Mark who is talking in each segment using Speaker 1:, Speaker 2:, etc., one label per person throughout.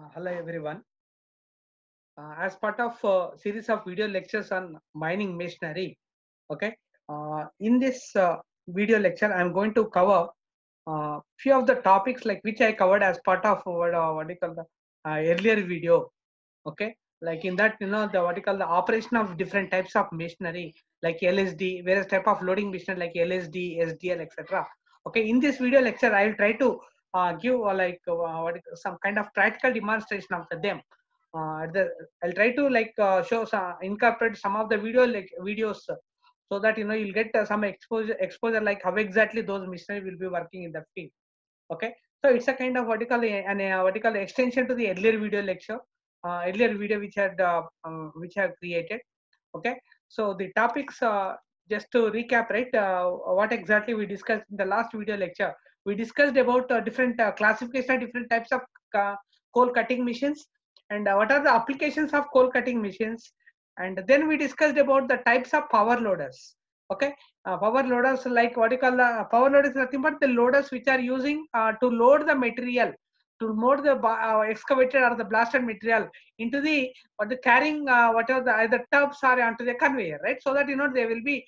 Speaker 1: Hello everyone. As part of series of video lectures on mining machinery, okay. In this video lecture, I'm going to cover few of the topics like which I covered as part of what do you call the earlier video, okay. Like in that, the what you call the operation of different types of machinery like LSD, various type of loading machinery like LSD, SDL, etc. Okay, in this video lecture, I will try to give some kind of practical demonstration of them. I'll try to show some, incorporate some of the videos so that you'll get some exposure like how exactly those machinery will be working in the field. Okay, so it's a kind of what you call the extension to the earlier video lecture, earlier video which I have created. Okay, so the topics, just to recap, right, what exactly we discussed in the last video lecture. We discussed about different classification of different types of uh, coal cutting machines, and what are the applications of coal cutting machines, and then we discussed about the types of power loaders. Okay, power loaders, like what you call the power loader, is nothing but the loaders which are using to load the material, to load the excavated or the blasted material into the or the carrying whatever the either tubs or onto the conveyor, right? So that they will be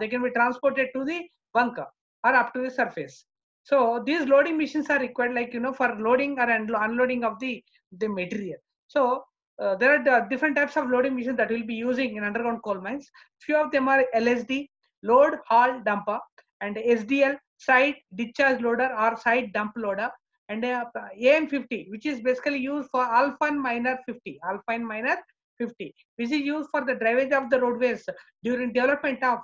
Speaker 1: they can be transported to the bunker or up to the surface. So these loading machines are required, like for loading or unloading of the material. So there are the different types of loading machines that we'll be using in underground coal mines. Few of them are LSD, load haul dumper, and SDL, side discharge loader or side dump loader, and AM50, which is basically used for Alpine Miner 50, Alpine Miner 50, which is used for the drivage of the roadways during development of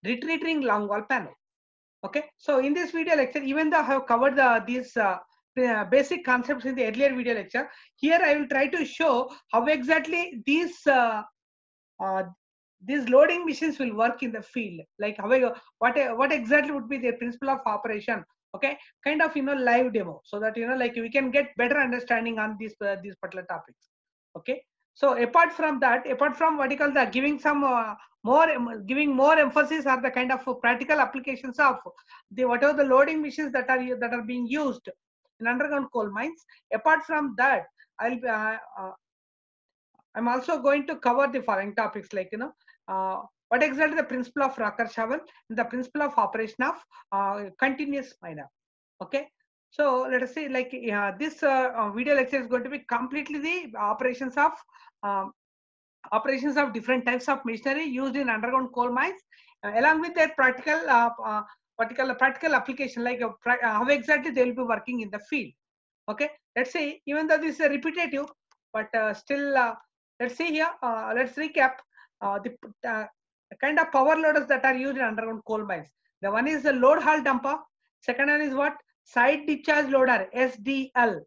Speaker 1: retreating long wall panel. Okay, so in this video lecture, even though I have covered these basic concepts in the earlier video lecture, here I will try to show how exactly uh, these loading machines will work in the field, like how what exactly would be their principle of operation. Okay, kind of live demo, so that like we can get better understanding on these particular topics. Okay, so apart from that, apart from what you call the giving some giving more emphasis are the kind of practical applications of the whatever the loading machines that are being used in underground coal mines. Apart from that, I'll be I'm also going to cover the following topics, like what exactly the principle of rocker shovel and the principle of operation of continuous miner. Okay, so let us see, like this video lecture is going to be completely the um, operations of different types of machinery used in underground coal mines, along with their practical particular practical application, like how exactly they will be working in the field. Okay, let's see, even though this is repetitive, but still let's see here, let's recap the uh, kind of power loaders that are used in underground coal mines. The one is the load haul dumper, second one is what, side discharge loader, SDL,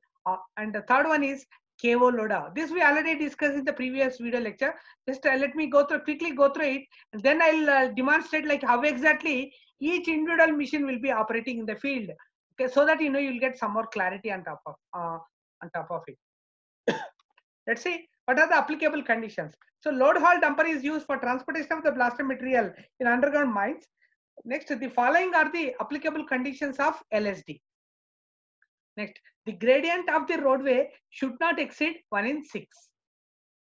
Speaker 1: and the third one is KO loader. This we already discussed in the previous video lecture. Just let me quickly go through it, and then I'll demonstrate like how exactly each individual machine will be operating in the field. Okay, so that you'll get some more clarity on top of it. Let's see what are the applicable conditions. So load haul dumper is used for transportation of the blasted material in underground mines. Next, the following are the applicable conditions of LSD. Next, the gradient of the roadway should not exceed 1 in 6.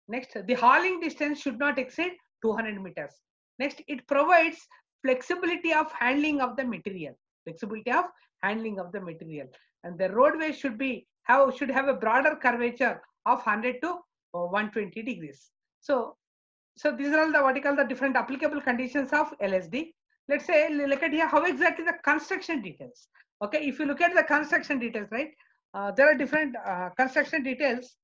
Speaker 1: Next, the hauling distance should not exceed 200 meters. Next, it provides flexibility of handling of the material. Flexibility of handling of the material. And the roadway should have a broader curvature of 100 to 120 degrees. So these are all the what you call the different applicable conditions of LSD. Let's say, look at here how exactly the construction details. Okay, if you look at the construction details, right, there are different construction details.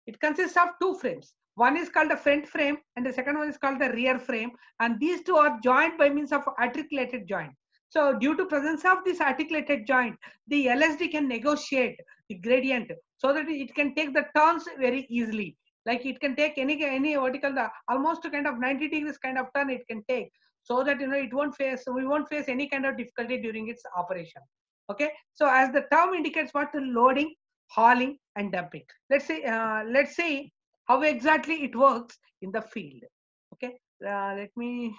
Speaker 1: It consists of two frames. One is called the front frame and the second one is called the rear frame. And these two are joined by means of articulated joint. So due to presence of this articulated joint, the LSD can negotiate the gradient so that it can take the turns very easily. Like it can take any vertical, almost kind of 90 degrees kind of turn it can take, so that we won't face any kind of difficulty during its operation. Okay, so as the term indicates, what, the loading, hauling, and dumping. Let's see how exactly it works in the field. Okay, let me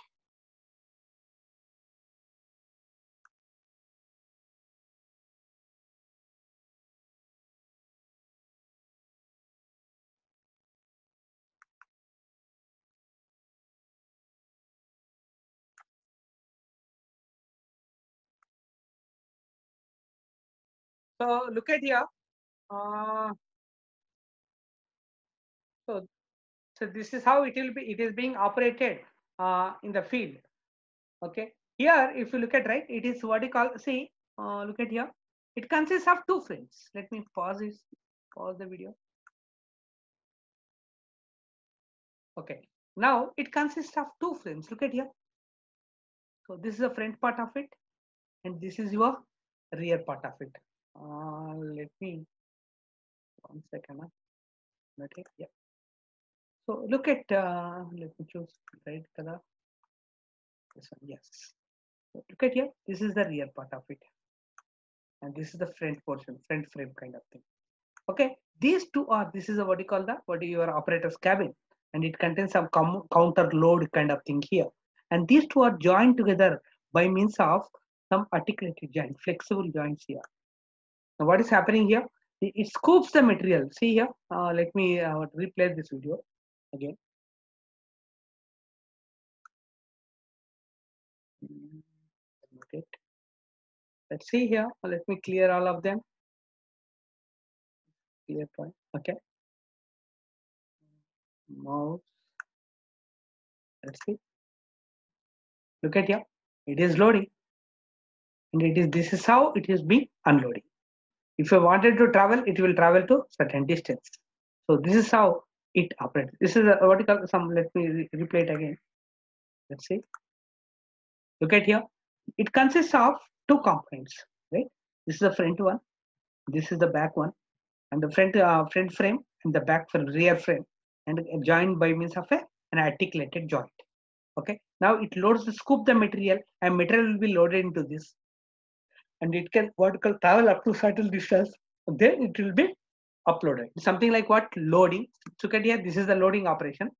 Speaker 1: So look at here. Uh, so, so this is how it will be. It is being operated in the field. Okay. Here, if you look at right, it is what you call. See, look at here. It consists of two frames. Let me pause this. Pause the video. Okay. Now it consists of two frames. Look at here. So this is the front part of it, and this is your rear part of it. Let me 1 second. Okay. Yeah. So look at. Let me choose right color. This one. Yes. So look at here. This is the rear part of it, and this is the front portion, front frame kind of thing. Okay. These two are. This is a, what you call the what your operator's cabin, and it contains some counter load kind of thing here. And these two are joined together by means of some articulated joint, flexible joints here. Now, what is happening here? It scoops the material. See here. Let me replay this video again. Okay. Let's see here. Let me clear all of them. Clear point. Okay. Mouse. Let's see. Look at here. It is loading, and it is. This is how it is being unloading. If you wanted to travel, it will travel to certain distance. So this is how it operates. This is a vertical. Let me replay it again. Let's see. Look at here. It consists of two components, right? This is the front one. This is the back one, and the front frame and the back frame, rear frame, and joined by means of an articulated joint. Okay. Now it loads the scoop the material, and material will be loaded into this, and it can vertical travel up to certain distance. Then it will be uploaded. Something like what loading. Look at here. This is the loading operation.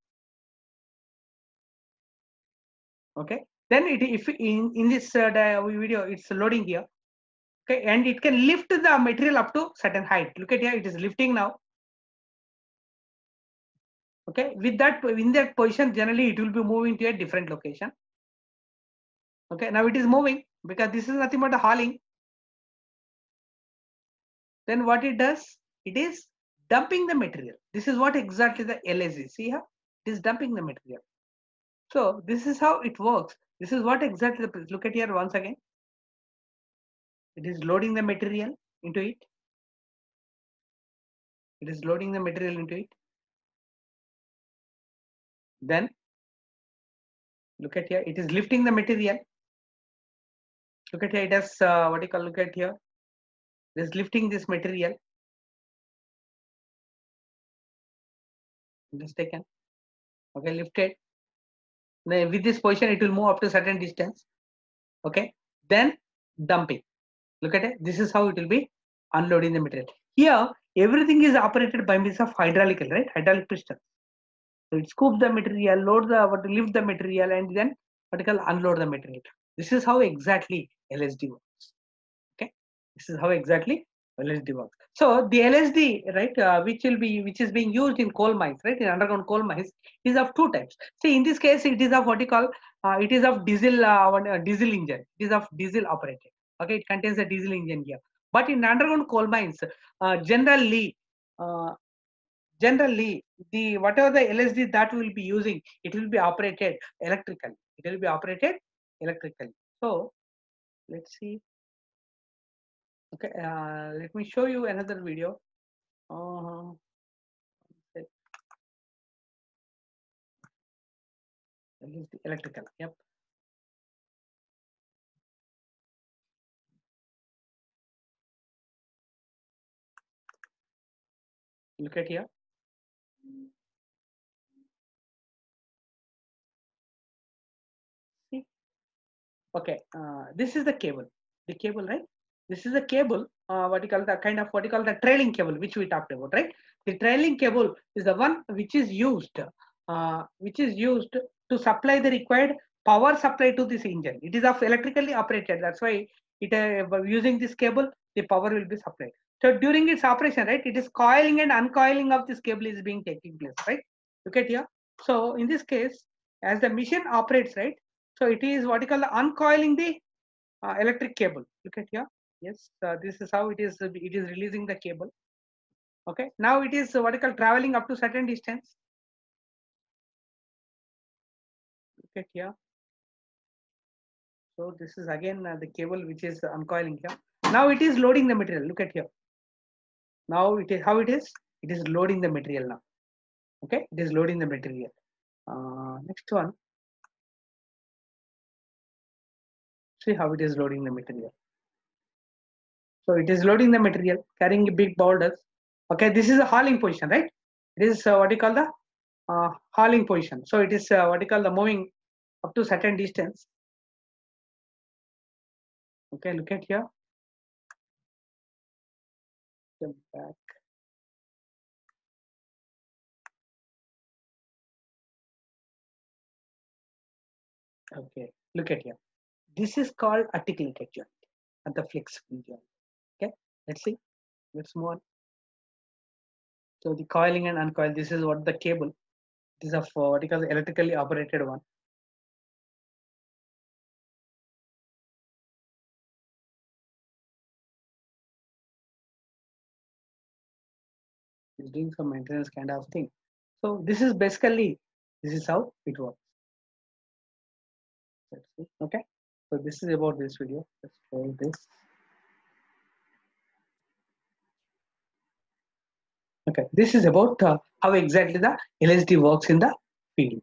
Speaker 1: Okay. Then if in this video it's loading here. Okay, and it can lift the material up to certain height. Look at here. It is lifting now. Okay, with that in that position, generally it will be moving to a different location. Okay, now it is moving because this is nothing but a hauling. Then what it does, it is dumping the material. This is what exactly the LS is. See here, it is dumping the material. So this is how it works. This is what exactly the, look at here once again. It is loading the material into it. It is loading the material into it. Then look at here, it is lifting the material. Look at here, it has what you call, look at here. It is lifting this material. Just taken. Okay, lifted. Then with this position, it will move up to certain distance. Okay, then dumping. Look at it. This is how it will be unloading the material. Here, everything is operated by means of hydraulical, right? Hydraulic piston. So it scoops the material, load the lift the material, and then vertical unload the material. This is how exactly LSD works. Okay, this is how exactly LSD works. So the LSD, right, which is being used in coal mines, right, in underground coal mines, is of two types. See, in this case, it is of what you call, it is of diesel, diesel engine. It is of diesel operated. Okay, it contains a diesel engine here. But in underground coal mines, generally, uh, the whatever the LSD that we will be using, it will be operated electrically. It will be operated electrically. So let's see. Okay, let me show you another video. Electrical. Yep. Look at here. See. Okay. This is the cable. The cable, right? This is the cable. What you call the kind of what you call the trailing cable, which we talked about, right? The trailing cable is the one which is used to supply the required power supply to this engine. It is of electrically operated. That's why it using this cable, the power will be supplied. So during its operation, right, it is coiling and uncoiling of this cable is being taking place, right? Look at here. So in this case, as the machine operates, right? So it is what you call the uncoiling the electric cable. Look at here. Yes, this is how it is. It is releasing the cable. Okay, now it is what you call traveling up to certain distance. Look at here. So this is again the cable which is uncoiling here. Now it is loading the material. Look at here. Now it is how it is. It is loading the material now. Okay, it is loading the material. Next one. See how it is loading the material. So it is loading the material, carrying big boulders. Okay, this is a hauling position, right? It is what you call the hauling position. So it is what you call the moving up to certain distance. Okay, look at here. Jump back. Okay, look at here. This is called articulated joint and the flexible joint. Okay, let's see. Let's move on. So the coiling and uncoil. This is what the cable. This is a what you call the electrically operated one. It's doing some maintenance kind of thing. So this is basically this is how it works. Let's see. Okay. So this is about this video. Let's try this. Okay. This is about how exactly the LSD works in the field.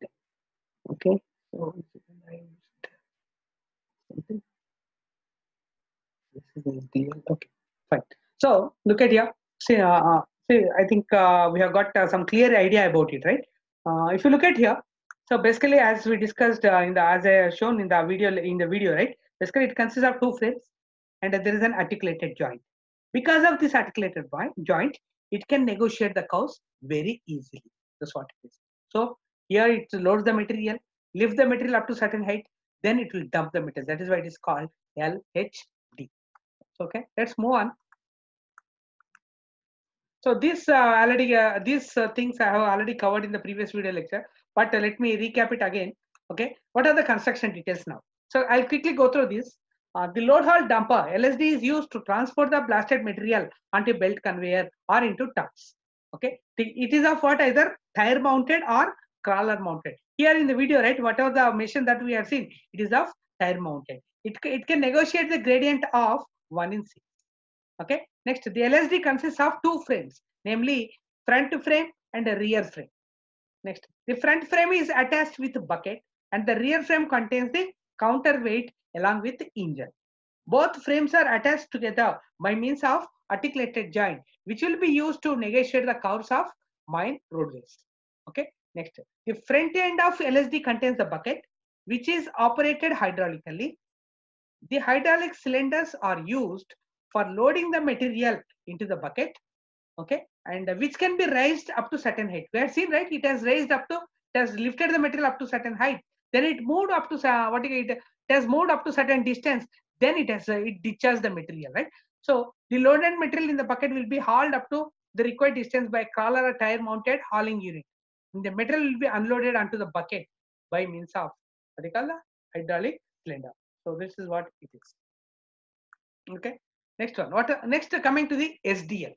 Speaker 1: Okay. So this is LSD. Okay. Fine. So look at here. See, I think we have got some clear idea about it, right? If you look at here, so basically, as we discussed as I have shown in the video, right? Basically, it consists of two frames, and there is an articulated joint. Because of this articulated joint, it can negotiate the curves very easily. That's what it is. So here it loads the material, lift the material up to certain height, then it will dump the material. That is why it is called LHD. Okay, let's move on. So this already these things I have already covered in the previous video lecture, but let me recap it again. Okay, what are the construction details now? So I'll quickly go through this. The load haul dumper LSD is used to transport the blasted material onto a belt conveyor or into tubs. Okay, it is of what either tire mounted or crawler mounted. Here in the video, right, whatever the machine that we have seen, it is of tire mounted. It can negotiate the gradient of 1 in 6. Okay. Next, the LSD consists of two frames, namely front frame and a rear frame. Next, the front frame is attached with a bucket and the rear frame contains the counterweight along with the engine. Both frames are attached together by means of articulated joint, which will be used to negotiate the curves of mine roadways. Okay. Next, the front end of LSD contains the bucket, which is operated hydraulically. The hydraulic cylinders are used for loading the material into the bucket, okay, and which can be raised up to certain height. We have seen, right? It has raised up to, it has lifted the material up to certain height. Then it moved up to it has moved up to certain distance. Then it discharged the material, right? So the loaded material in the bucket will be hauled up to the required distance by crawler or tire mounted hauling unit. And the material will be unloaded onto the bucket by means of what they call the hydraulic cylinder. So this is what it is. Okay. Next one. Next coming to the SDL.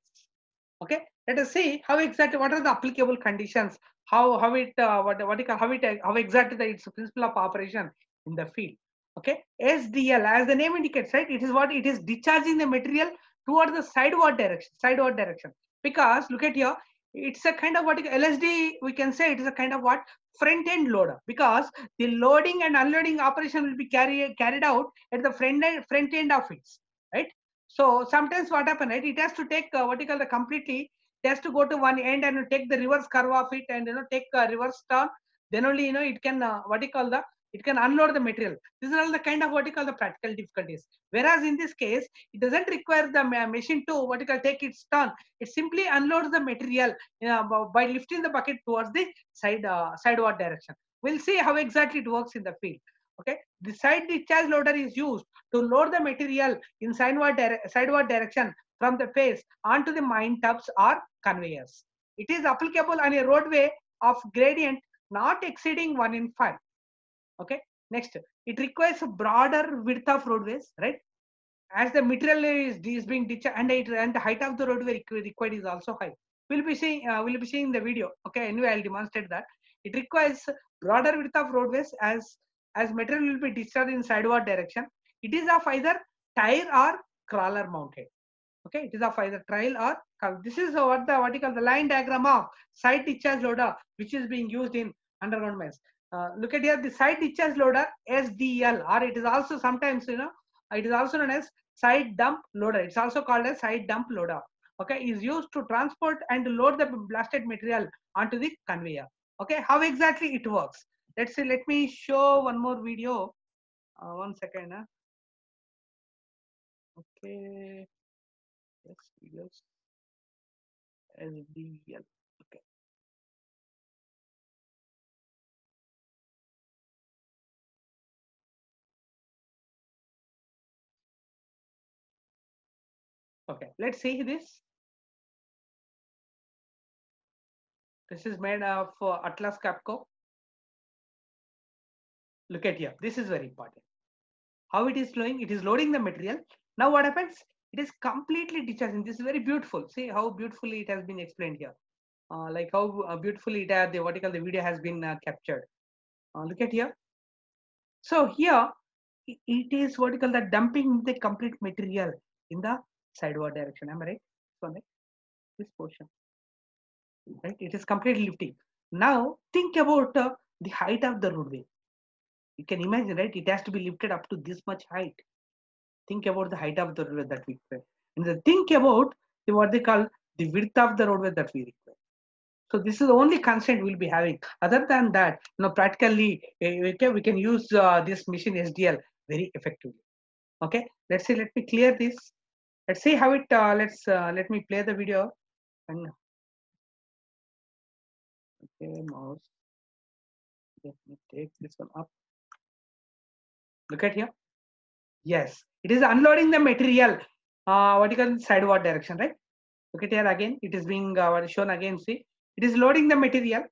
Speaker 1: Okay. Let us see how exactly what are the applicable conditions. How it what you call how exactly its principle of operation in the field. Okay. SDL, as the name indicates, right? It is what it is discharging the material towards the sideward direction. Sideward direction. Because look at here, it's a kind of what LSD. We can say it is a kind of what front end loader, because the loading and unloading operation will be carried out at the front end of it, right? So sometimes what happen, right? It has to take what you call the completely. It has to go to one end and take the reverse curve of it, and take a reverse turn. Then only it can what you call the it can unload the material. These are all the kind of what you call the practical difficulties. Whereas in this case, it doesn't require the machine to what you call take its turn. It simply unloads the material by lifting the bucket towards the sideward direction. We'll see how exactly it works in the field. Okay, the side discharge loader is used to load the material in sideward direction from the face onto the mine tubs or conveyors. It is applicable on a roadway of gradient not exceeding 1 in 5. Okay. Next, it requires a broader width of roadways, right? as the material is being discharged and the height of the roadway required is also high. We'll be seeing the video. Okay, anyway, I'll demonstrate that. It requires broader width of roadways as material will be discharged in sideward direction. It is of either tire or crawler mounted. Okay, it is of either trial or this is what you call the line diagram of side discharge loader, which is being used in underground mines. Look at here, the side discharge loader SDL, or it is also sometimes it is also known as side dump loader. It's also called as side dump loader. Okay, is used to transport and load the blasted material onto the conveyor. Okay, how exactly it works? Let's see. Let me show one more video. 1 second. Okay. Yes, videos. SDL. Okay. Okay. Let's see this. This is made of Atlas Copco. Look at here. This is very important. How it is flowing? It is loading the material. Now what happens? It is completely discharging. This is very beautiful. See how beautifully it has been explained here. Like how beautifully it the vertical the video has been captured. Look at here. So here it is what you call the dumping the complete material in the sideward direction. Am I right? This portion, right? It is completely lifting. Now think about the height of the roadway. You can imagine, right? It has to be lifted up to this much height. Think about the height of the roadway that we require, and then think about what they call the width of the roadway that we require. So this is the only constraint we'll be having. Other than that, practically we can use this machine SDL very effectively. Okay, let's see. Let me clear this. Let's see how it. Let me play the video. And okay, mouse. Let me take this one up. Look at here. Yes, it is unloading the material. What you call sideward direction, right? Look at here again. It is being shown again. See, it is loading the material.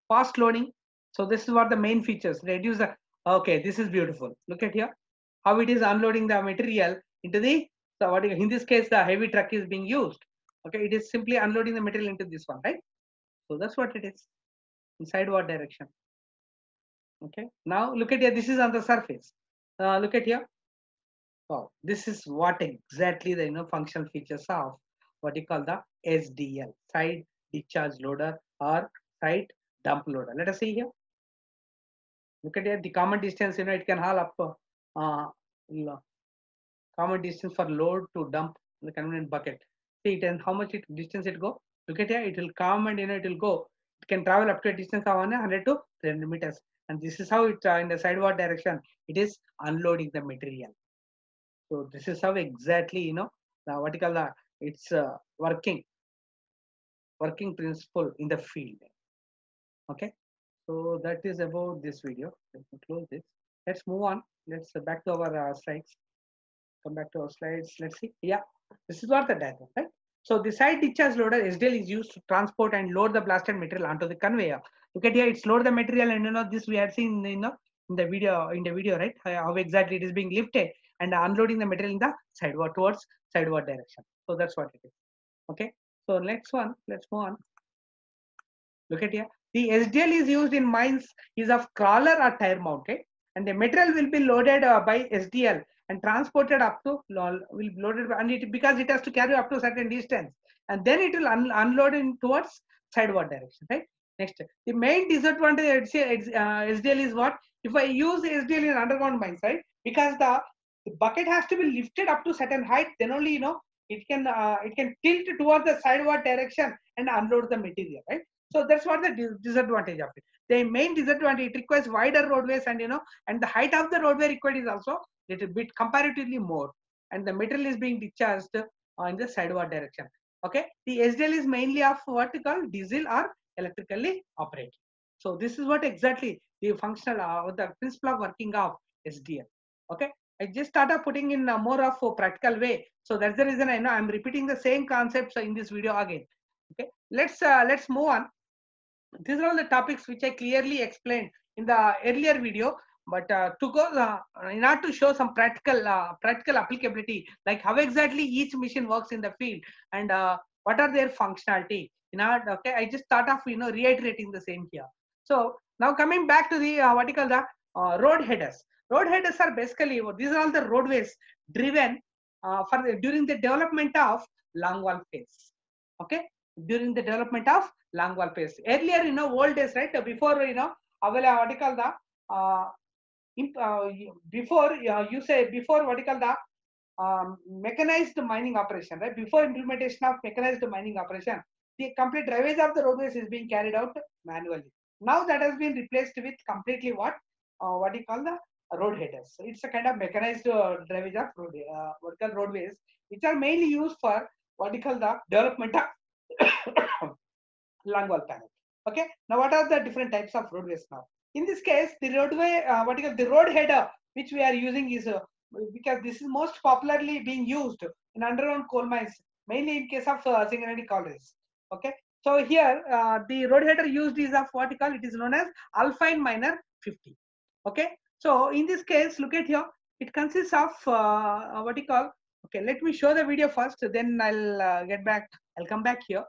Speaker 1: Fast loading. So this is what the main features. Reduce the. Okay, this is beautiful. Look at here. How it is unloading the material into the. So what in this case the heavy truck is being used. Okay, it is simply unloading the material into this one, right? So that's what it is. In sideward direction. Okay, now look at here. This is on the surface. Look at here. Oh, this is what exactly the functional features of what you call the SDL, side discharge loader or side dump loader. Let us see here. Look at here. The common distance. It can haul up common distance for load to dump the convenient bucket. See it and how much distance it go. Look at here. It will come and it will go. It can travel up to a distance of 100 to 300 meters. And this is how it in the sideward direction it is unloading the material. So this is how exactly the what you call the it's working principle in the field. Okay, so that is about this video. Let me close this. Let's move on. Let's back to our slides. Come back to our slides. Let's see. Yeah, this is what the diagram, right? So the side discharge loader SDL is used to transport and load the blasted material onto the conveyor. Look at here, it's load the material, and this we had seen in the video, right? How exactly it is being lifted and unloading the material in the sideward towards sideward direction. So that's what it is. Okay. So next one, let's move on. Look at here. The SDL is used in mines is of crawler or tire mounted, and the material will be loaded by SDL and transported up to will be loaded and it because it has to carry up to a certain distance, and then it will unload in towards sideward direction, right? Next, the main disadvantage SDL is what? If I use SDL in underground mines, right? Because the bucket has to be lifted up to certain height, then only it can tilt towards the sideward direction and unload the material, right? So that's what the disadvantage of it. The main disadvantage, it requires wider roadways and and the height of the roadway required is also little bit comparatively more, and the material is being discharged in the sideward direction. Okay, the SDL is mainly of what we call diesel or electrically operated. So this is what exactly the functional the principle of working of SDL. Okay, I just started putting in more of a practical way. So that's the reason I'm repeating the same concepts in this video again. Okay, let's move on. These are all the topics which I clearly explained in the earlier video. But to go in order to show some practical applicability, like how exactly each machine works in the field and what are their functionality. Okay, I just thought of reiterating the same here. So now coming back to the what you call the road headers. Road headers are basically these are all the roadways driven during the development of longwall phase. Okay, during the development of longwall phase. Earlier, old days, right? Before what you call the uh, before you say before what you call the mechanized mining operation, right? Before implementation of mechanized mining operation, the complete drivage of the roadways is being carried out manually. Now that has been replaced with completely what you call the road headers. So it's a kind of mechanized drivage of what you call roadways, which are mainly used for what you call the development of longwall panel. Okay. Now, what are the different types of roadways now? In this case, the roadway, what you call the road header, which we are using is because this is most popularly being used in underground coal mines, mainly in case of Singareni collieries. Okay. So here, the road header used is of what you call, it is known as Alpine Miner 50. Okay. So in this case, look at here, it consists of what you call. Okay, let me show the video first. Then I'll get back. I'll come back here.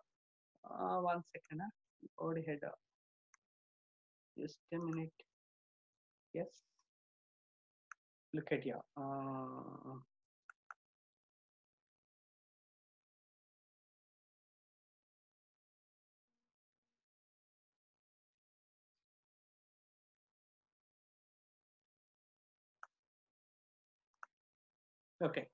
Speaker 1: 1 second. Road header. Just a minute. Yes. Look at here. Okay.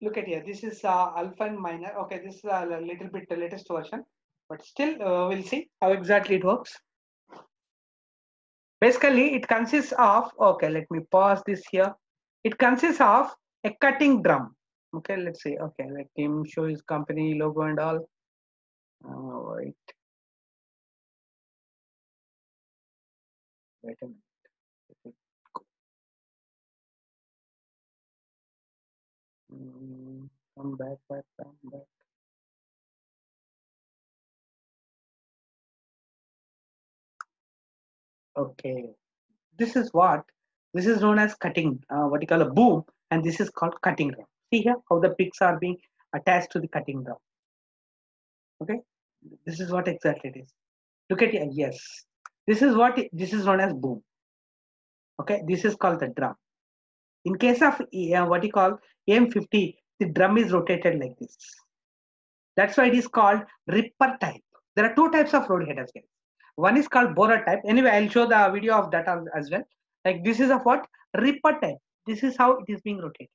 Speaker 1: Look at here. This is Alpine Miner. Okay, this is a little bit the latest version, but still we'll see how exactly it works. Basically, it consists of, okay, let me pause this here. It consists of a cutting drum. Okay, let's see. Okay, let him show his company logo and all. Wait. Wait a minute. Come back. Okay, this is known as cutting. What you call a boom, and this is called cutting drum. See here how the picks are being attached to the cutting drum. Okay, this is what exactly it is. Look at here. Yes, this is known as boom. Okay, this is called the drum. In case of what you call AM50, the drum is rotated like this. That's why it is called ripper type. There are two types of road headers here. One is called borer type. Anyway, I'll show the video of that as well. Like this is of what? Ripper type. This is how it is being rotated.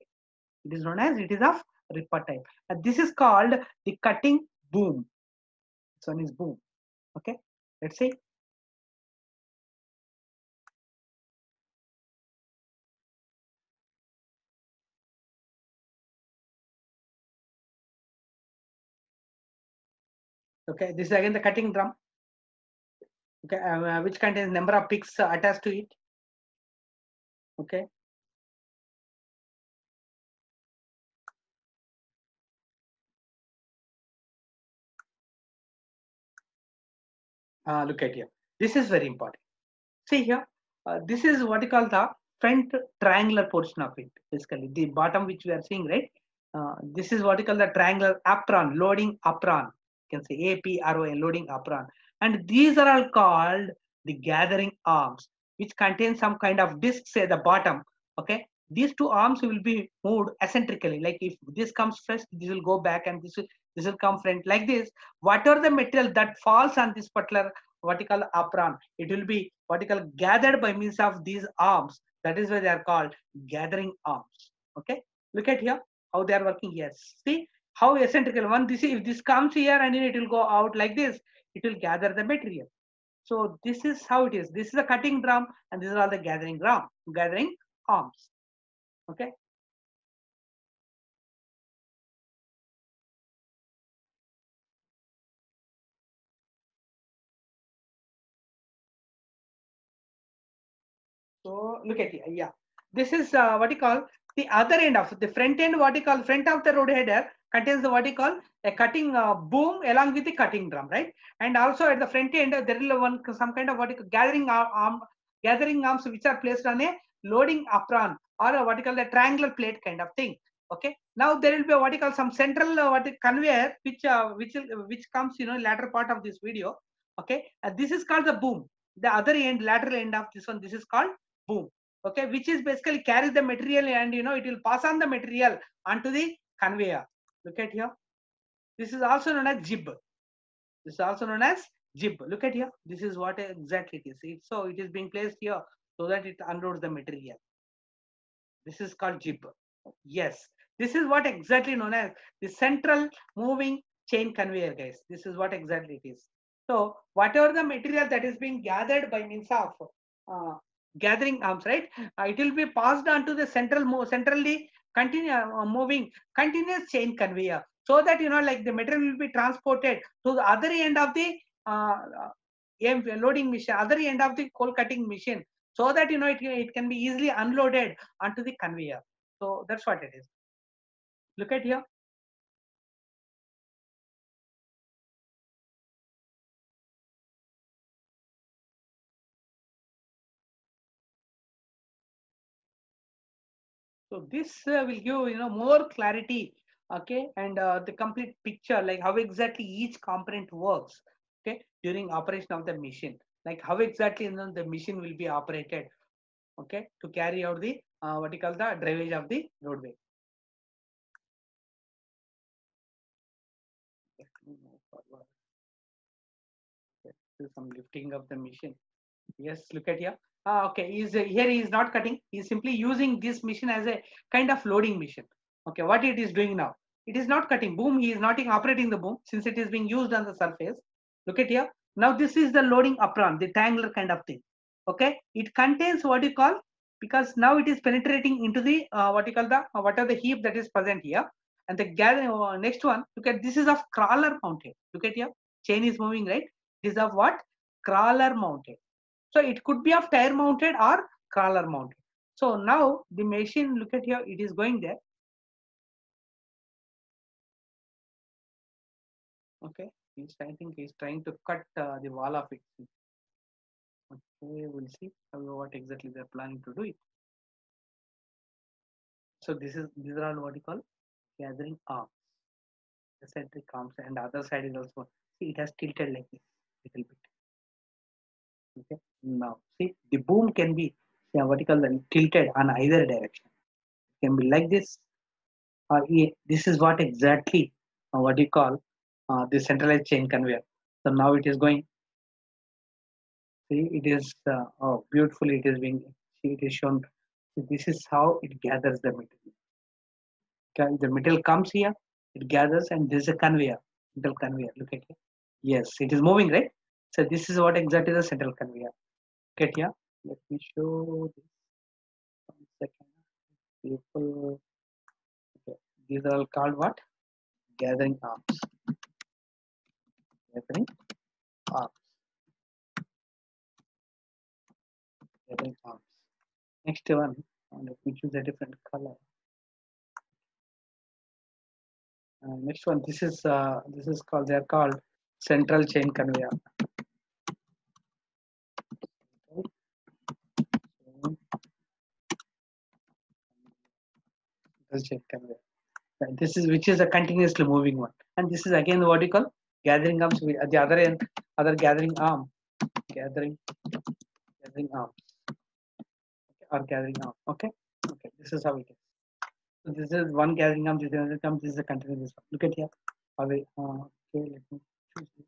Speaker 1: It is known as it is of ripper type. And this is called the cutting boom. This one is boom. Okay. Let's see. Okay. This is again the cutting drum. Okay. Which contains number of picks attached to it. Okay. Look at here. This is very important. See here. This is what you call the front triangular portion of it. Basically, the bottom which we are seeing, right? This is what you call the triangular apron, loading apron. You can say APRON, loading apron. And these are all called the gathering arms, which contain some kind of discs at the bottom. Okay. These two arms will be moved eccentrically. Like if this comes first, this will go back and this will come front like this. Whatever the material that falls on this particular what you call apron, it will be what you call gathered by means of these arms. That is why they are called gathering arms. Okay. Look at here how they are working. Yes. See how eccentrical one. This if this comes here and then it will go out like this. It will gather the material. So this is how it is. This is a cutting drum, and these are all the gathering arms. Okay. So look at it. Yeah. This is what you call the other end of the front end. What you call front of the road header contains the what you call a cutting boom along with the cutting drum, right? And also at the front end there is one some kind of what you call gathering arm gathering arms which are placed on a loading apron or a what you call the triangular plate kind of thing. Okay. Now there will be a, what you call some central conveyor which comes latter part of this video. Okay. This is called the boom. The other end, lateral end of this one, this is called boom. Okay, which is basically carries the material and it will pass on the material onto the conveyor. Look at here. This is also known as jib. This is also known as jib. Look at here. This is what exactly it is. So it is being placed here so that it unloads the material. This is called jib. Yes, this is what exactly known as the central moving chain conveyor, guys. This is what exactly it is. So whatever the material that is being gathered by means of gathering arms, right? It will be passed on to the centrally moving continuous chain conveyor, so that like the material will be transported to the other end of the loading machine, other end of the coal cutting machine, so that it can be easily unloaded onto the conveyor. So that's what it is. Look at here. So this will give more clarity, okay, and the complete picture, like how exactly each component works, okay, during operation of the machine, like how exactly the machine will be operated, okay, to carry out the what you call the drivage of the roadway. Okay, some lifting of the machine. Yes, look at here. Okay, here he is not cutting. He is simply using this machine as a kind of loading machine. Okay, what it is doing now? It is not cutting boom. He is not operating the boom since it is being used on the surface. Look at here. Now this is the loading apron, the triangular kind of thing. Okay, it contains what you call, because now it is penetrating into the what you call the what are the heap that is present here. And the next one, look at, this is of crawler mounted. Look at here, chain is moving, right? This is of what? Crawler mounted. So it could be of tire mounted or crawler mounted. So now the machine, look at here, it is going there. Okay, I think he's trying to cut the wall of it. Okay, we'll see what exactly they're planning to do it. So these are all what you call gathering arms. The centric arms, and the other side is also, see, it has tilted like this little bit. Okay, now see, the boom can be what you call tilted on either direction. It can be like this, this is what exactly what you call the centralized chain conveyor. So now it is going. See, it is oh, beautifully. It is being. See, it is shown. See, this is how it gathers the material. Okay, the material comes here, it gathers, and this is a conveyor. Central conveyor. Look at it. Yes, it is moving, right? So this is what exactly the central conveyor. Look at here. Let me show this. 1 second. People. Okay. These are all called what? Gathering arms. Gathering arms. Gathering arms. Next one, let me choose a different color. Next one, this is called, they are called central chain conveyor. Central chain conveyor. This is, which is a continuously moving one, and this is again what you call gathering arms. At the other end, other gathering arm, gathering arm, okay, or gathering arm. Okay, okay. This is how it is. So this is one gathering arm. This is another arm. This is a continuous one. Look at here. Okay, let me choose this.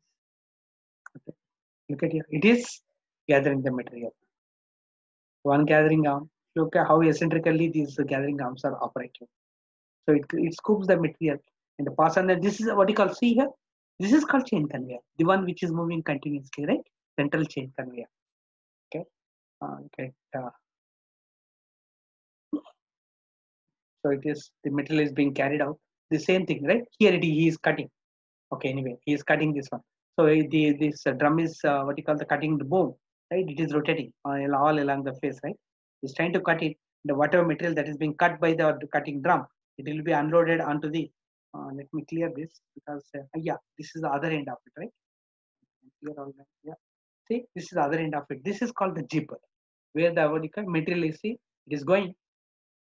Speaker 1: Okay. Look at here. It is gathering the material. One gathering arm. Look at how eccentrically these gathering arms are operating. So it scoops the material and pass on. This is what you call, see here. This is called chain conveyor. The one which is moving continuously, right? Central chain conveyor. Okay. Okay. So it is, the material is being carried out. The same thing, right? Here he is cutting. Okay. Anyway, he is cutting this one. So this drum is what you call the cutting the boom, right? It is rotating all along the face, right? He's trying to cut it. The whatever material that is being cut by the cutting drum, it will be unloaded onto the. Let me clear this, because yeah, this is the other end of it, right? Clear all that. Yeah. See, this is the other end of it. This is called the jib. where the vertical material is, see, it is going,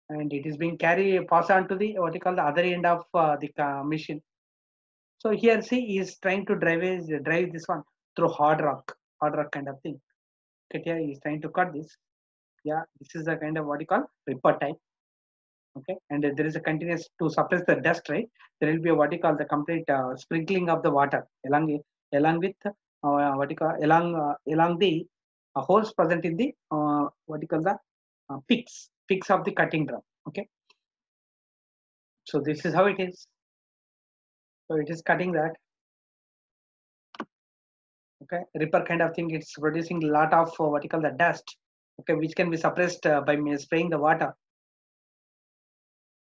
Speaker 1: and it is being passed on to the what you call the other end of the machine. So here, see, he is trying to drive this one through hard rock kind of thing. Okay, here he is trying to cut this. Yeah, this is a kind of what you call ripper type. Okay, and there is a continuous to suppress the dust, right? There will be a what you call the complete sprinkling of the water along with what you call along the holes present in the what you call the peaks of the cutting drum. Okay, so this is how it is. So it is cutting that. Okay, ripper kind of thing. It's producing a lot of what you call the dust. Okay, which can be suppressed by spraying the water.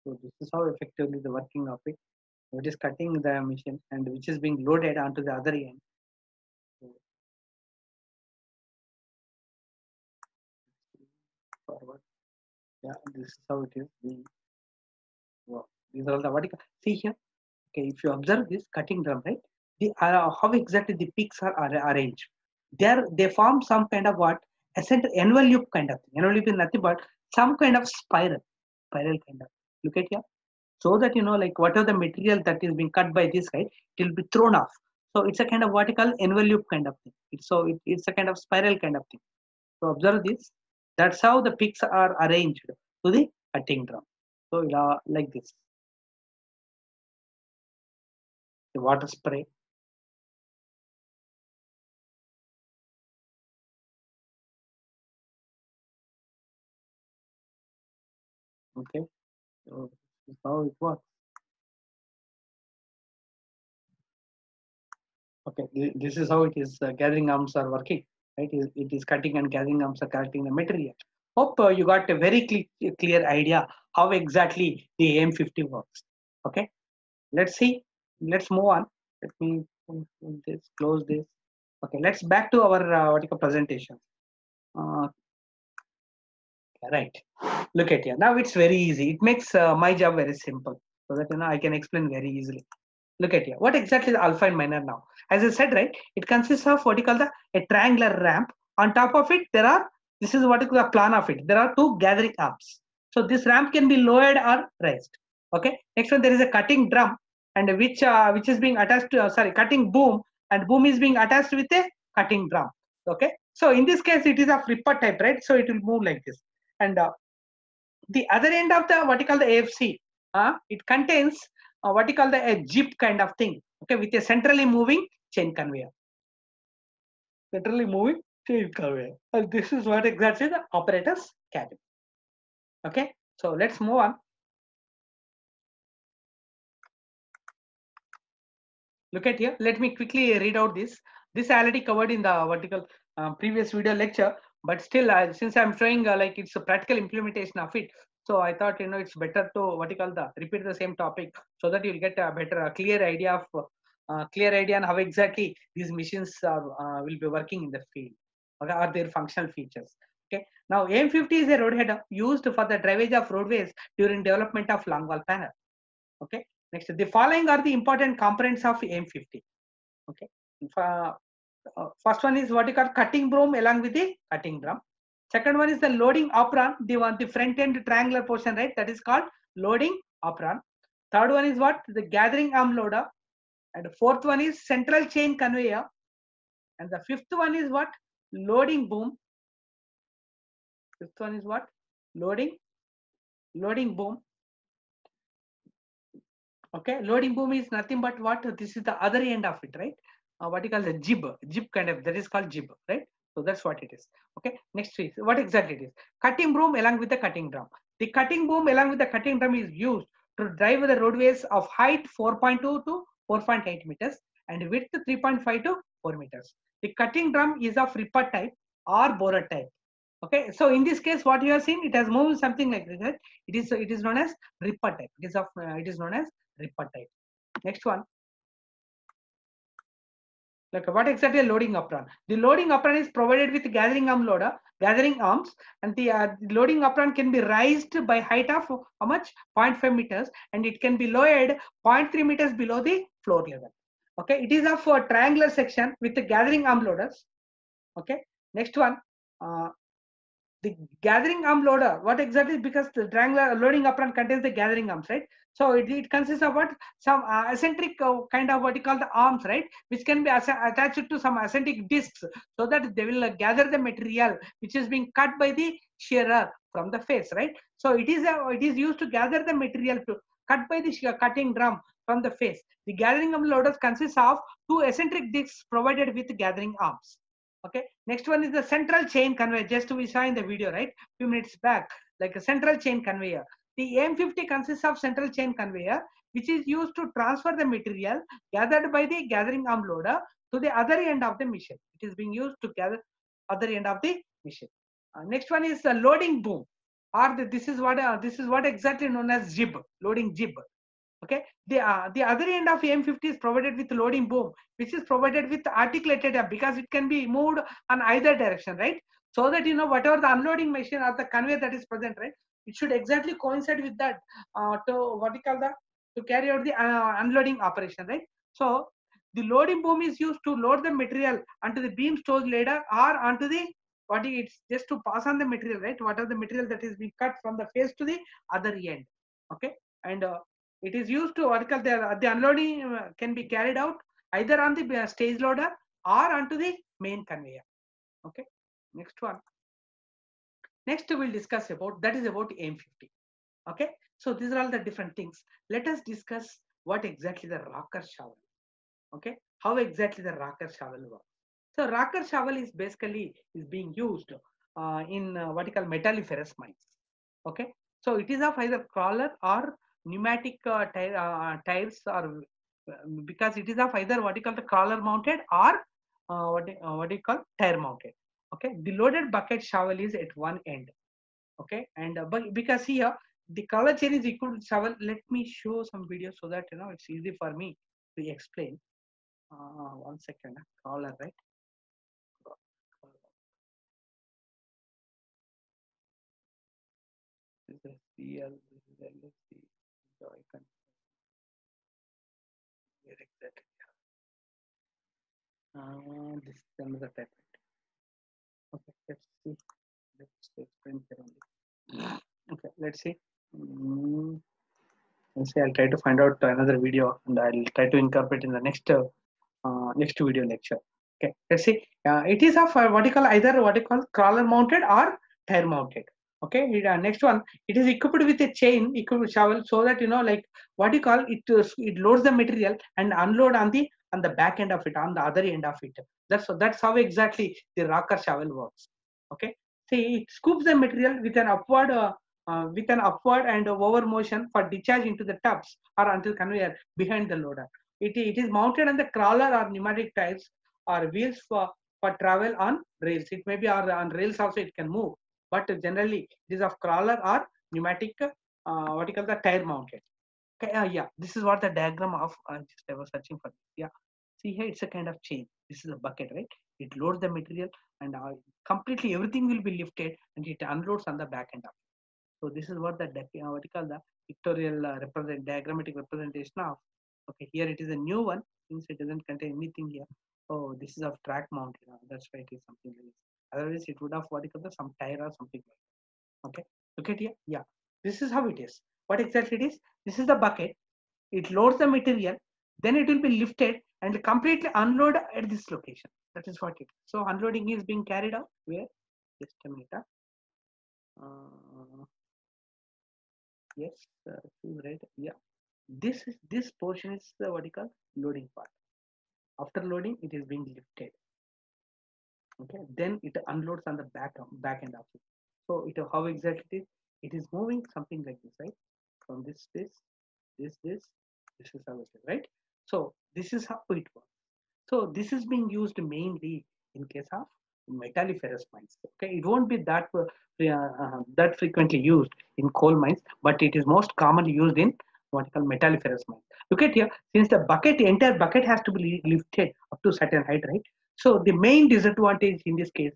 Speaker 1: So this is how effectively the working of it. So it is cutting the machine and which is being loaded onto the other end. So forward. Yeah, this is how it is being. Wow. These are all the what you call, see here. Okay, if you observe this cutting drum, right? The how exactly the peaks are arranged. They form some kind of what a center envelope kind of thing. Envelope is nothing but some kind of spiral kind of. Look at here. So that you know, like whatever the material that is being cut by this, right, it will be thrown off. So it's a kind of vertical envelope kind of thing. It's a kind of spiral kind of thing. So observe this. That's how the peaks are arranged to the cutting drum. So like this, the water spray. Okay, so this is how it works. Okay, this is how it is. Gathering arms are working, right? It is cutting and gathering arms are collecting the material. Hope you got a very clear idea how exactly the AM50 works. Okay, let's see. Let's move on. Let me close this. Okay, let's back to our what you call presentation. Uh, right. Look at here. Now it's very easy. It makes my job very simple, so that you know I can explain very easily. Look at here. What exactly is alpha and minor now? As I said, right, it consists of what you call a triangular ramp. On top of it, this is what is the plan of it. There are two gathering arms. So this ramp can be lowered or raised. Okay. Next one, there is a cutting drum, and which is being attached to cutting boom, and boom is being attached with a cutting drum. Okay. So in this case, it is a flipper type, right? So it will move like this. And the other end of the what you call the AFC, it contains what you call a jeep kind of thing, okay, with a centrally moving chain conveyor. Centrally moving chain conveyor. And this is what exactly the operator's cabin. Okay, so let's move on. Look at here. Let me quickly read out this. This I already covered in the vertical previous video lecture, but still, since I'm showing like it's a practical implementation of it, so I thought you know it's better to what you call the repeat the same topic so that you'll get a better, clear idea of clear idea on how exactly these machines will be working in the field, or are their functional features. Okay. Now AM50 is a road header used for the drivage of roadways during development of long wall panel. Okay. Next, the following are the important components of AM50. Okay. First one is what you call cutting broom along with the cutting drum. Second one is the loading apron, the front end triangular portion, right? That is called loading apron. Third one is what? The gathering arm loader. And the fourth one is central chain conveyor. And the fifth one is what? Loading boom. Fifth one is what? Loading boom. Okay, loading boom is nothing but what? This is the other end of it, right? What you call the jib kind of, that is called jib, right? So that's what it is. Okay, next is what exactly it is. Cutting broom along with the cutting drum. The cutting boom along with the cutting drum is used to drive the roadways of height 4.2 to 4.8 meters and width 3.5 to 4 meters. The cutting drum is of ripper type or borer type. Okay, so in this case, what you have seen, it has moved something like this. Right? It is known as ripper type. It is known as ripper type. Next one, like what exactly a loading apron? The loading apron is provided with gathering gathering arms, and the loading apron can be raised by height of how much? 0.5 meters, and it can be lowered 0.3 meters below the floor level. Okay, it is of a triangular section with the gathering arm loaders. Okay, next one. the gathering arm loader, what exactly? Because the triangular loading apron contains the gathering arms, right? So it consists of what? Some eccentric kind of what you call the arms, right? Which can be attached to some eccentric discs, so that they will gather the material which is being cut by the shearer from the face, right? So it is used to gather the material to cut by the cutting drum from the face. The gathering arm loaders consists of two eccentric discs provided with gathering arms. Okay, next one is the central chain conveyor. Just we saw in the video, right, few minutes back, like a central chain conveyor. The M50 consists of central chain conveyor, which is used to transfer the material gathered by the gathering arm loader to the other end of the machine. It is being used to gather other end of the machine. Next one is the loading boom, or this is what exactly known as jib, loading jib. Okay, the other end of M50 is provided with loading boom, which is provided with articulated because it can be moved on either direction, right? So that whatever the unloading machine or the conveyor that is present, right, it should exactly coincide with that to what we call the to carry out the unloading operation, right? So the loading boom is used to load the material onto the beam storage ladder or onto the it's just to pass on the material, right? What are the material that is being cut from the face to the other end. Okay, and it is used to vertical. The unloading can be carried out either on the stage loader or onto the main conveyor. Okay, next one. Next we'll discuss about that is about M50. Okay, so these are all the different things. Let us discuss what exactly the rocker shovel. Okay, how exactly the rocker shovel works. So rocker shovel is basically being used in what you call metalliferous mines. Okay, so it is of either crawler or pneumatic tires, or because it is of either what you call the crawler mounted or what do you call tire mounted. Okay, the loaded bucket shovel is at one end. Okay, and but because here the crawler chain is equal to shovel. Let me show some videos so that it's easy for me to explain. 1 second, crawler, right? This is CL, this is LSC, so I can direct that. This is another type. Okay, let's see. Let's explain here only. Okay, let's see. Let's see. I'll try to find out another video, and I'll try to incorporate in the next video lecture. Okay, let's see. It is of what you call either what you call crawler mounted or tire mounted. Okay, next one, it is equipped with a chain equipped with shovel, so that like what you call it, it loads the material and unload on the back end of it, on the other end of it. That's how exactly the rocker shovel works. Okay, see, it scoops the material with an upward and over motion for discharge into the tubs or onto the conveyor behind the loader. It is mounted on the crawler or pneumatic tires or wheels for travel on rails. It may be on rails also it can move, but generally it is of crawler or pneumatic what you call the tire mounted. Okay, yeah, this is what the diagram of just I was searching for. Yeah, see here it's a kind of chain. This is a bucket, right? It loads the material and completely everything will be lifted and it unloads on the back end of it. So this is what what you call the pictorial diagrammatic representation of. Okay, here it is a new one since it doesn't contain anything here. Oh, this is of track mount. That's why it is something like this. Otherwise, it would have what you call the some tire or something like that. Okay, look at here. Yeah, this is how it is. What exactly it is? This is the bucket. It loads the material, then it will be lifted and completely unload at this location. That is what it is. So unloading is being carried out where? Just a minute. Yes, right. Yeah, this portion is the what you call loading part. After loading, it is being lifted. Okay, then it unloads on the back end of it. So how exactly it is? It is moving something like this, right? From this is how it is, right? So this is how it works. So this is being used mainly in case of metalliferous mines. Okay, it won't be that frequently used in coal mines, but it is most commonly used in what you call metalliferous mines. Look at here, since the entire bucket has to be lifted up to certain height, right? So the main disadvantage in this case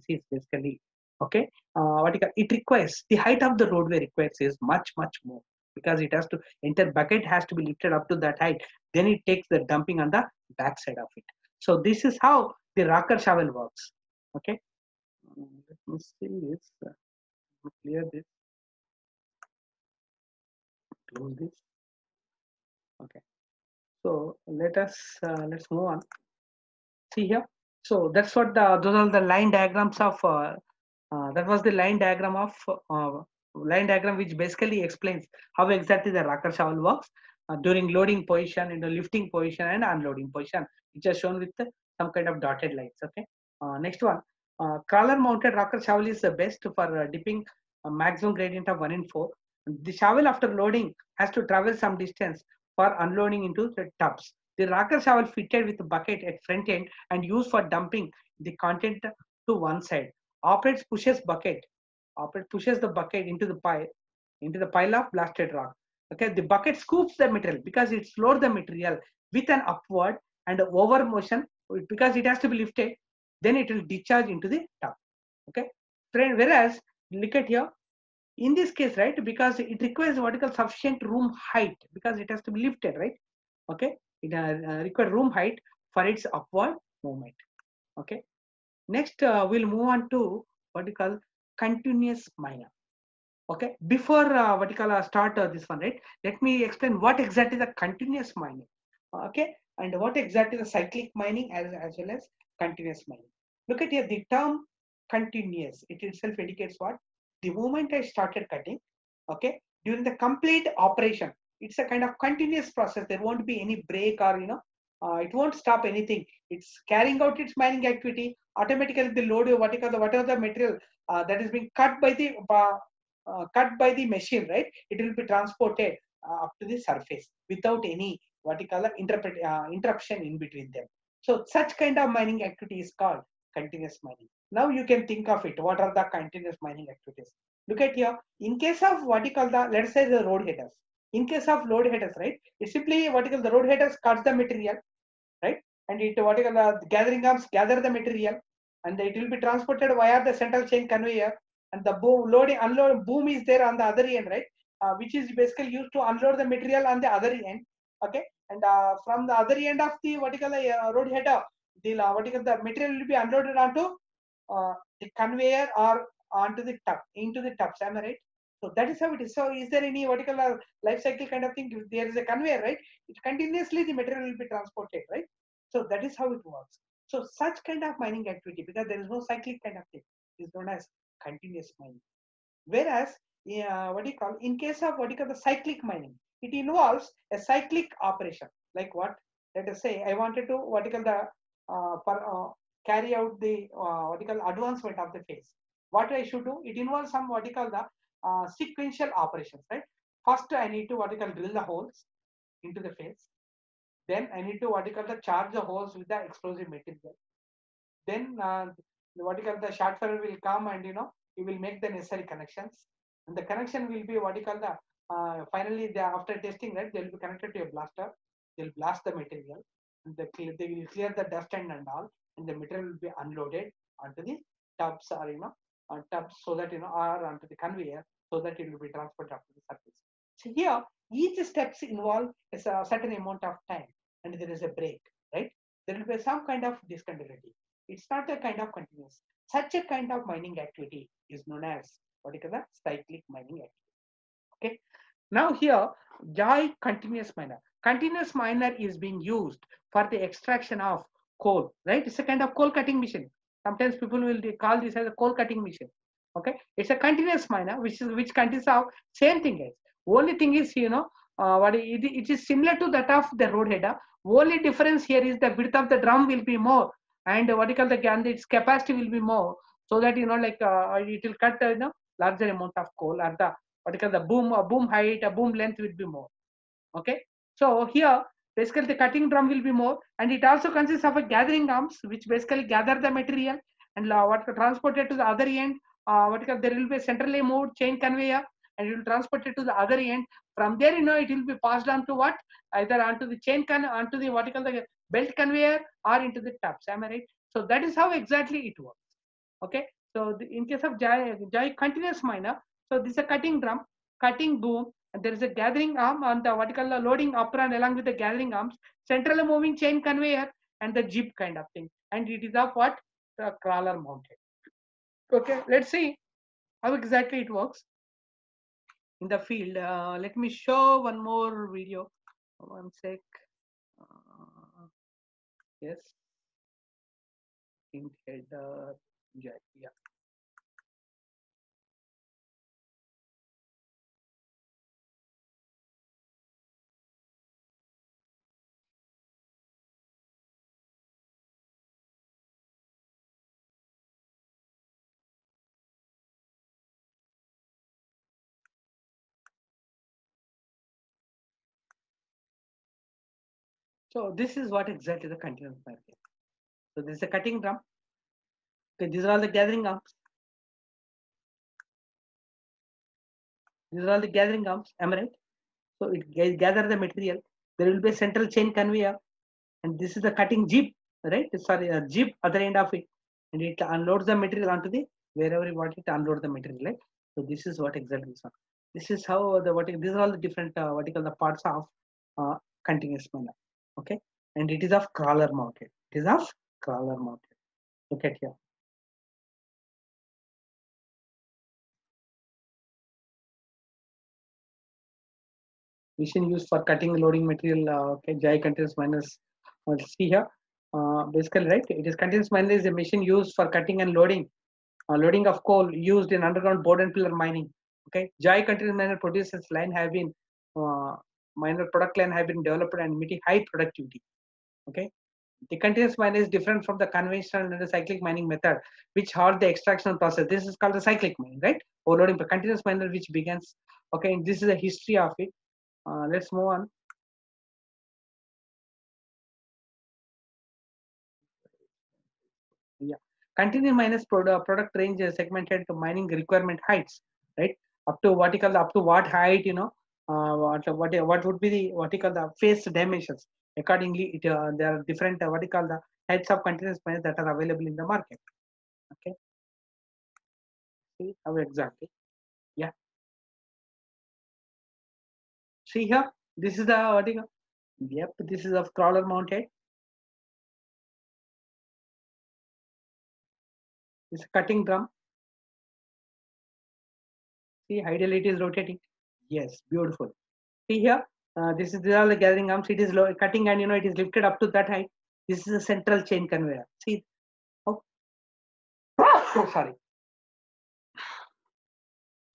Speaker 1: is basically okay. It requires the height of the roadway requires is much more, because it has to entire bucket has to be lifted up to that height. Then it takes the dumping on the back side of it. So this is how the rocker shovel works. Okay. Let's see this. Clear this. Close this. Okay. So let's move on. See here. So that's what those are the line diagrams of. That was the line diagram of line diagram, which basically explains how exactly the rocker shovel works during loading position, lifting position and unloading position, which are shown with some kind of dotted lines. Okay. Next one, crawler mounted rocker shovel is the best for dipping a maximum gradient of 1 in 4. The shovel after loading has to travel some distance for unloading into the tubs. The rocker shovel fitted with a bucket at front end and used for dumping the content to one side. Operates pushes the bucket into the pile of blasted rock. Okay, the bucket scoops the material because it's load the material with an upward and over motion because it has to be lifted. Then it will discharge into the tub. Okay, whereas look at here. In this case, right, because it requires what is called sufficient room height because it has to be lifted, right? Okay, it requires room height for its upward movement. Okay, next we'll move on to what you call continuous miner. Okay, before what you call start this one, right? Let me explain what exactly the continuous mining. Okay, and what exactly the cyclic mining as well as continuous mining. Look at here, the term continuous, it itself indicates what? The moment I started cutting, okay, during the complete operation, it's a kind of continuous process. There won't be any break or it won't stop anything. It's carrying out its mining activity. Automatically, the load, whatever the material that is being cut by the machine, right? It will be transported up to the surface without any what you call interruption in between them. So such kind of mining activity is called continuous mining. Now you can think of it. What are the continuous mining activities? Look at here. In case of what you call the, let's say the road headers. In case of load headers, right? It's simply what you call the road headers cuts the material, right? And it what you call the gathering arms gather the material, and it will be transported via the central chain conveyor. And the boom loading unload boom is there on the other end, right? Which is basically used to unload the material on the other end. Okay, and from the other end of the what you call the road header, the what you call the material will be unloaded onto the conveyor or onto the tub into the tubs. Am I right? So that is how it is. So is there any what you call a life cycle kind of thing? If there is a conveyor, right? It continuously the material will be transported, right? So that is how it works. So such kind of mining activity, because there is no cyclic kind of thing, is known as continuous mining. Whereas, what do you call, in case of what you call the cyclic mining, it involves a cyclic operation. Like what? Let us say I wanted to what you call the carry out the what you call advancement of the phase. What I should do? It involves some what you call the sequential operations, right? First, I need to what you call drill the holes into the phase. Then I need to what you call the charge the holes with the explosive material. Then what you call the short fire will come and he will make the necessary connections, and the connection will be what you call the finally they after testing, right, they will be connected to a blaster. They'll blast the material, and they will clear the dust and all, and the material will be unloaded onto the tubs or tubs, so that or onto the conveyor, so that it will be transported up to the surface. So here each steps involve a certain amount of time, and there is a break, right? There will be some kind of discontinuity. It's not a kind of continuous. Such a kind of mining activity is known as what is called cyclic mining activity. Okay. Now here, Joy continuous miner. Continuous miner is being used for the extraction of coal, right? It's a kind of coal cutting machine. Sometimes people will call this as a coal cutting machine. Okay, it's a continuous miner, which consists of same thing as. Only thing is, it is similar to that of the road header. Only difference here is the width of the drum will be more, and what you call the its capacity will be more, so that it will cut larger amount of coal, or the what you call the boom height, a boom length will be more. Okay, so here basically the cutting drum will be more, and it also consists of a gathering arms which basically gather the material and what transported to the other end. There will be a centrally moved chain conveyor, and it will transport it to the other end. From there, it will be passed on to what, either onto the onto the what you call the belt conveyor, or into the tubs. Am I right? So that is how exactly it works. Okay, so in case of Jai continuous miner, so this is a cutting drum, cutting boom, and there is a gathering arm on the what you call the loading apron along with the gathering arms, centrally moving chain conveyor, and the jib kind of thing, and it is of what, the crawler mounted. Okay, let's see how exactly it works in the field. Let me show one more video. One sec. Yes, in header. Yeah. So this is what exactly the continuous pipe is. So this is a cutting drum. Okay, these are all the gathering arms. These are all the gathering arms. Am I right? So it gather the material. There will be a central chain conveyor, and this is the cutting jeep, right? Sorry, a jeep other end of it, and it unloads the material onto the wherever you want it to unload the material, right? So this is what exactly is on. This is how the what these are all the different what you call the parts of uh, continuous manner. Okay, and it is of crawler mounted. It is of crawler mounted. Look at here. Machine used for cutting loading material. Okay, JI continuous miners. See here. Basically, right? It is continuous miner is a machine used for cutting and loading of coal used in underground board and pillar mining. Okay, JI continuous miner produces line have been miner product line have been developed and meeting high productivity. Okay, the continuous miner is different from the conventional and the cyclic mining method, which halt the extraction process. This is called the cyclic mining, right? Overloading the continuous miner, which begins. Okay, this is the history of it. Let's move on. Yeah, continuous miners product range is segmented to mining requirement heights, right? Up to vertical, up to what height, what would be the vertical the face dimensions. Accordingly, there are different vertical the types of continuous miners that are available in the market. Okay, see how exactly. Yeah, see here. This is the vertical. Yep, this is of crawler mounted. This is cutting drum. See, ideally it is rotating. Yes, beautiful. See here, these are the gathering arms. It is cutting and it is lifted up to that height. This is a central chain conveyor. See, oh, oh sorry.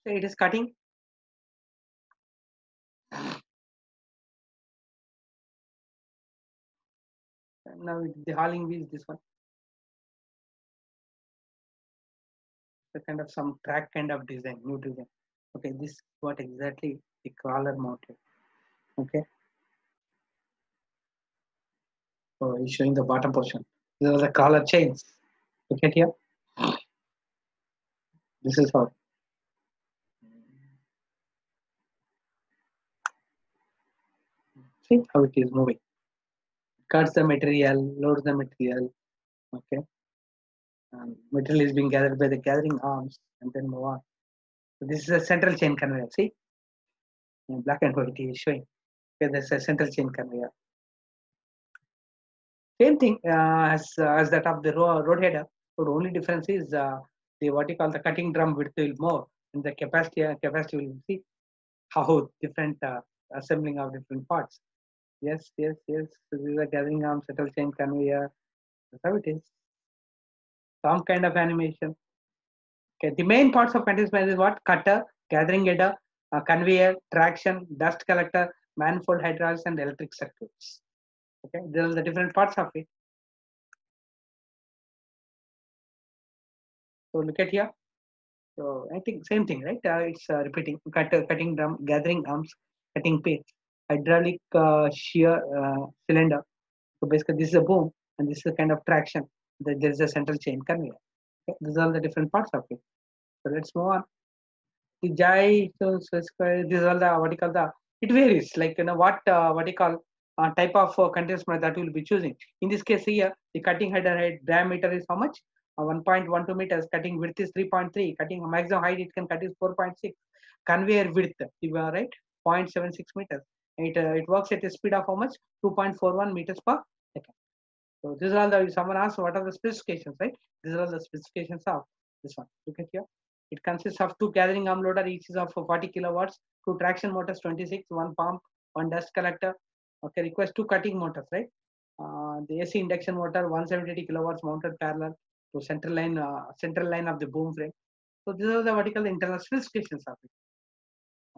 Speaker 1: So it is cutting. Now the hauling wheel is this one. The kind of some track kind of design, new design. Okay, this is what exactly the crawler mounted. Okay, so it's showing the bottom portion. These are the crawler chains. Look at here. This is how. See how it is moving. Cuts the material, loads the material. Okay, material is being gathered by the gathering arms and then move on. So this is a central chain conveyor. See, in black and white it is showing. Okay, there's a central chain conveyor. Same thing as that of the road header. So the only difference is the what you call the cutting drum width will more, and the capacity will see how different assembling of different parts. Yes, yes, yes. So this is a gathering arm, central chain conveyor. That's how it is. Some kind of animation. Okay, the main parts of continuous management is what? Cutter, gathering header, conveyor, traction, dust collector, manifold hydraulics, and electric circuits. Okay, there are the different parts of it. So look at here. So I think same thing, right? It's repeating. Cutting drum, gathering arms, cutting paste, hydraulic shear cylinder. So basically, this is a boom, and this is a kind of traction. There is a central chain conveyor. Okay, these are the different parts of it. So let's move on. The jai, these are the what you call the. It varies, like what you call type of continuous method that we will be choosing. In this case here, the cutting head diameter is how much? 1.12 meters. Cutting width is 3.3. Cutting maximum height it can cut is 4.6. Conveyor width, right? 0.76 meters. It works at a speed of how much? 2.41 meters per second. So these are all the someone asked what are the specifications, right? These are all the specifications of This one, look at here. It consists of 2 gathering arm loader, each is of 40 kilowatts, 2 traction motors 26, 1 pump, 1 dust collector. Okay, requires 2 cutting motors, right? The AC induction motor 170 kilowatts mounted parallel to central line of the boom frame. So these are the vertical internal specifications of it.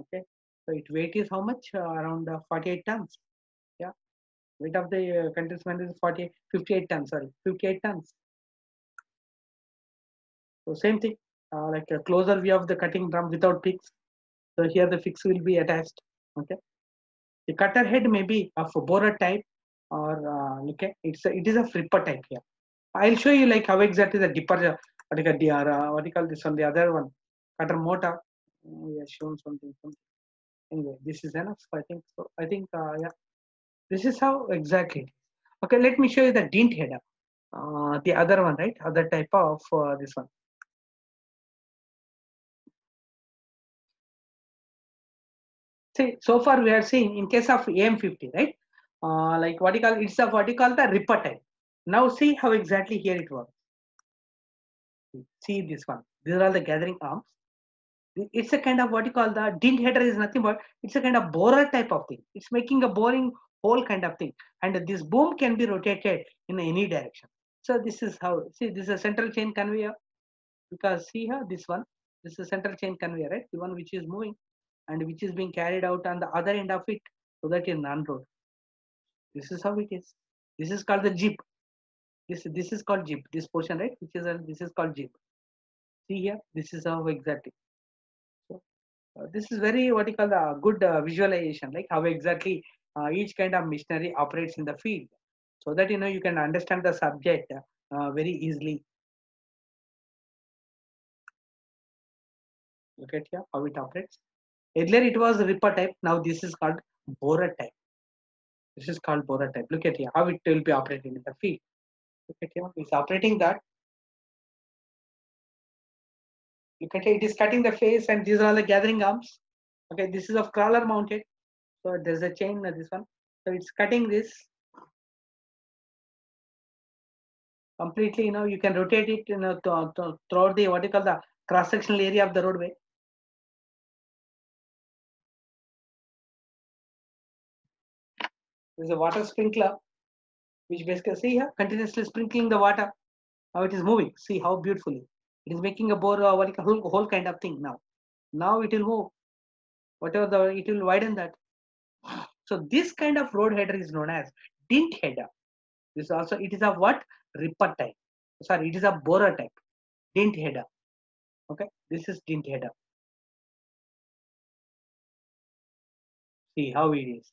Speaker 1: Okay, so its weight is how much? Around 48 tons. Yeah, weight of the continuous man is 58 tons. Sorry, 58 tons. So same thing, like a closer view of the cutting drum without picks. So here the fix will be attached. Okay, the cutter head may be of a borer type, or okay, it is a flipper type here. I'll show you like how exactly the dipper, what do you call this one, the other one, cutter motor. We have shown something. Anyway, this is enough. I think so. I think yeah, this is how exactly. Okay, let me show you the dint header. The other one, right? Other type of this one. See, so far we are seeing in case of AM50, right? Like what you call, it's a what you call the ripper type. Now see how exactly here it works. See this one. These are all the gathering arms. It's a kind of what you call the dint header is nothing but it's a kind of borer type of thing. It's making a boring hole kind of thing, and this boom can be rotated in any direction. So this is how. See, this is a central chain conveyor, because see here this one. This is a central chain conveyor, right? The one which is moving and which is being carried out on the other end of it, so that is non-road. This is how it is. This is called the jeep. This is called jeep. This portion, right? Which is this is called jeep. See here. This is how exactly. So this is very what you call the good visualization, like how exactly each kind of machinery operates in the field, so that you can understand the subject very easily. Look at here how it operates. Earlier it was ripper type. Now this is called borer type. This is called borer type. Look at here how it will be operating in the field. Look at here, it's operating that. Look at here, it is cutting the face, and these are all the gathering arms. Okay, this is of crawler mounted. So there's a chain, this one. So it's cutting this completely. You can rotate it, throughout the what you call the cross-sectional area of the roadway. There's a water sprinkler, which basically see here continuously sprinkling the water. How it is moving. See how beautifully it is making a bore, what you call whole kind of thing now. Now it will move. Whatever it will widen that. So this kind of road header is known as dint header. This also it is a what? Ripper type. Sorry, it is a borer type. Dint header. Okay, this is dint header. See how it is.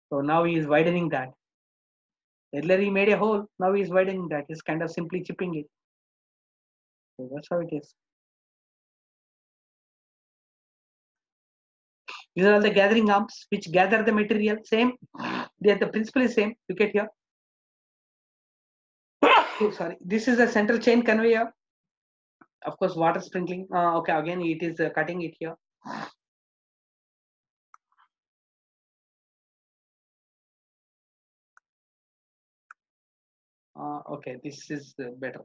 Speaker 1: So now he is widening that. Earlier he made a hole. Now he is widening that. He's kind of simply chipping it. So that's how it is. These are all the gathering arms which gather the material. Same. The principle is same. Look at here. Sorry. This is a central chain conveyor. Of course, water sprinkling. Okay, again it is cutting it here. Okay, this is better.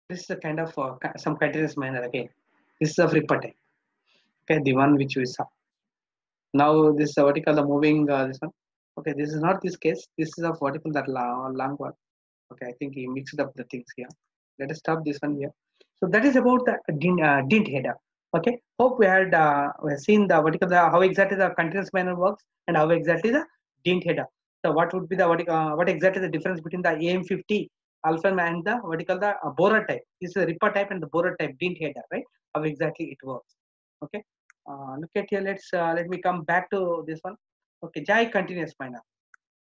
Speaker 1: This is a kind of some continuous manner again. This is a ripper type. Okay, the one which we saw. Now this vertical, the moving this one. Okay, this is not this case. This is a vertical that long one. Okay, I think he mixed up the things here. Let us stop this one here. So that is about the dint header. Okay, hope we had seen the vertical, how exactly the continuous manner works and how exactly the dint header. So what would be the what exactly the difference between the AM50 alpha and the vertical, the borer type? This is a ripper type and the borer type dint header, right? How exactly it works. Okay, look at here. Let me come back to this one. Okay, Jai continuous manner.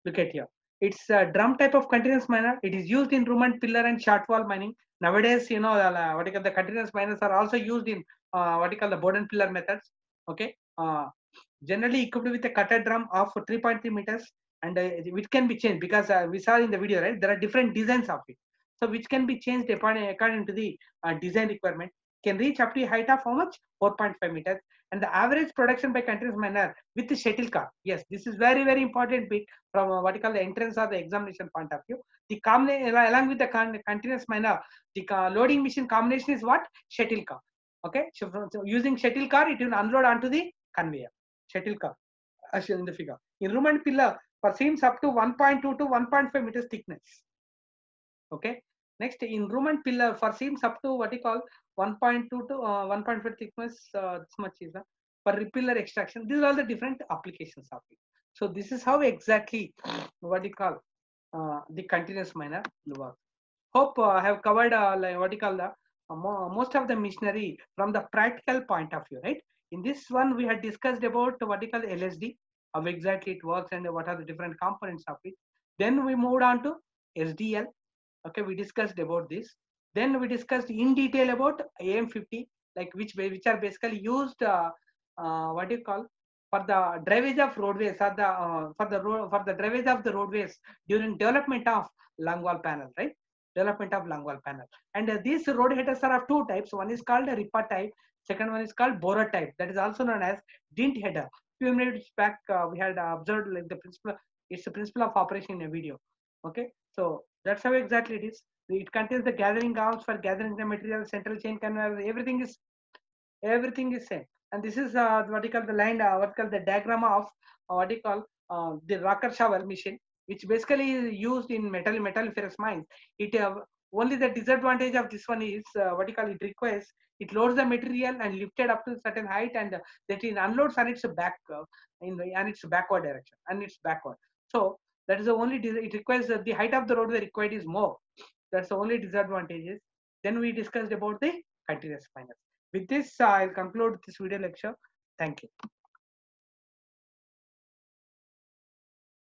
Speaker 1: Look at here. It's a drum type of continuous miner. It is used in room and pillar and short wall mining. Nowadays, what you call the continuous miners are also used in what you call the board and pillar methods. Okay. Generally equipped with a cutter drum of 3.3 meters, and which can be changed because we saw in the video, right? There are different designs of it. So which can be changed according to the design requirement. can reach up to a height of how much? 4.5 meters. And the average production by continuous miner with the shuttlecock. Yes, this is very, very important bit from what you call the entrance or the examination point of view. The combination along with the continuous miner, the loading machine combination is what? Shuttlecock. Okay, so using shuttlecock, it will unload onto the conveyor. Shuttlecock, as shown in the figure. In room and pillar, for seams up to 1.2 to 1.5 meters thickness. Okay. Next, in room and pillar for seams up to what you call 1.2 to 1.5 thickness, this much is for pillar extraction. These are all the different applications of it. So this is how exactly what you call the continuous miner works. Hope I have covered like what you call the most of the machinery from the practical point of view, right? In this one, we had discussed about what you call LSD, how exactly it works and what are the different components of it. Then we moved on to SDL. Okay, we discussed about this. Then we discussed in detail about AM50, like which are basically used what do you call for the drivage of roadways or the for the drivage of the roadways during development of longwall panel, right? Development of longwall panel. And these road headers are of two types. One is called a Ripper type. Second one is called borer type. That is also known as dint header. Few minutes back we had observed like the principle. It's the principle of operation in a video. Okay, so that's how exactly it is. It contains the gathering arms for gathering the material, central chain conveyor. Everything is same. And this is what you call the line, what you call the diagram of what you call the rocker shower machine, which basically is used in metalliferous mines. It only the disadvantage of this one is what you call it requires it loads the material and lifted up to a certain height, and that it unloads on its back and its backward direction and its backward. So that is the only it requires the height of the roadway required is more. That's the only disadvantages. Then we discussed about the continuous miners. With this, I'll conclude this video lecture. Thank you.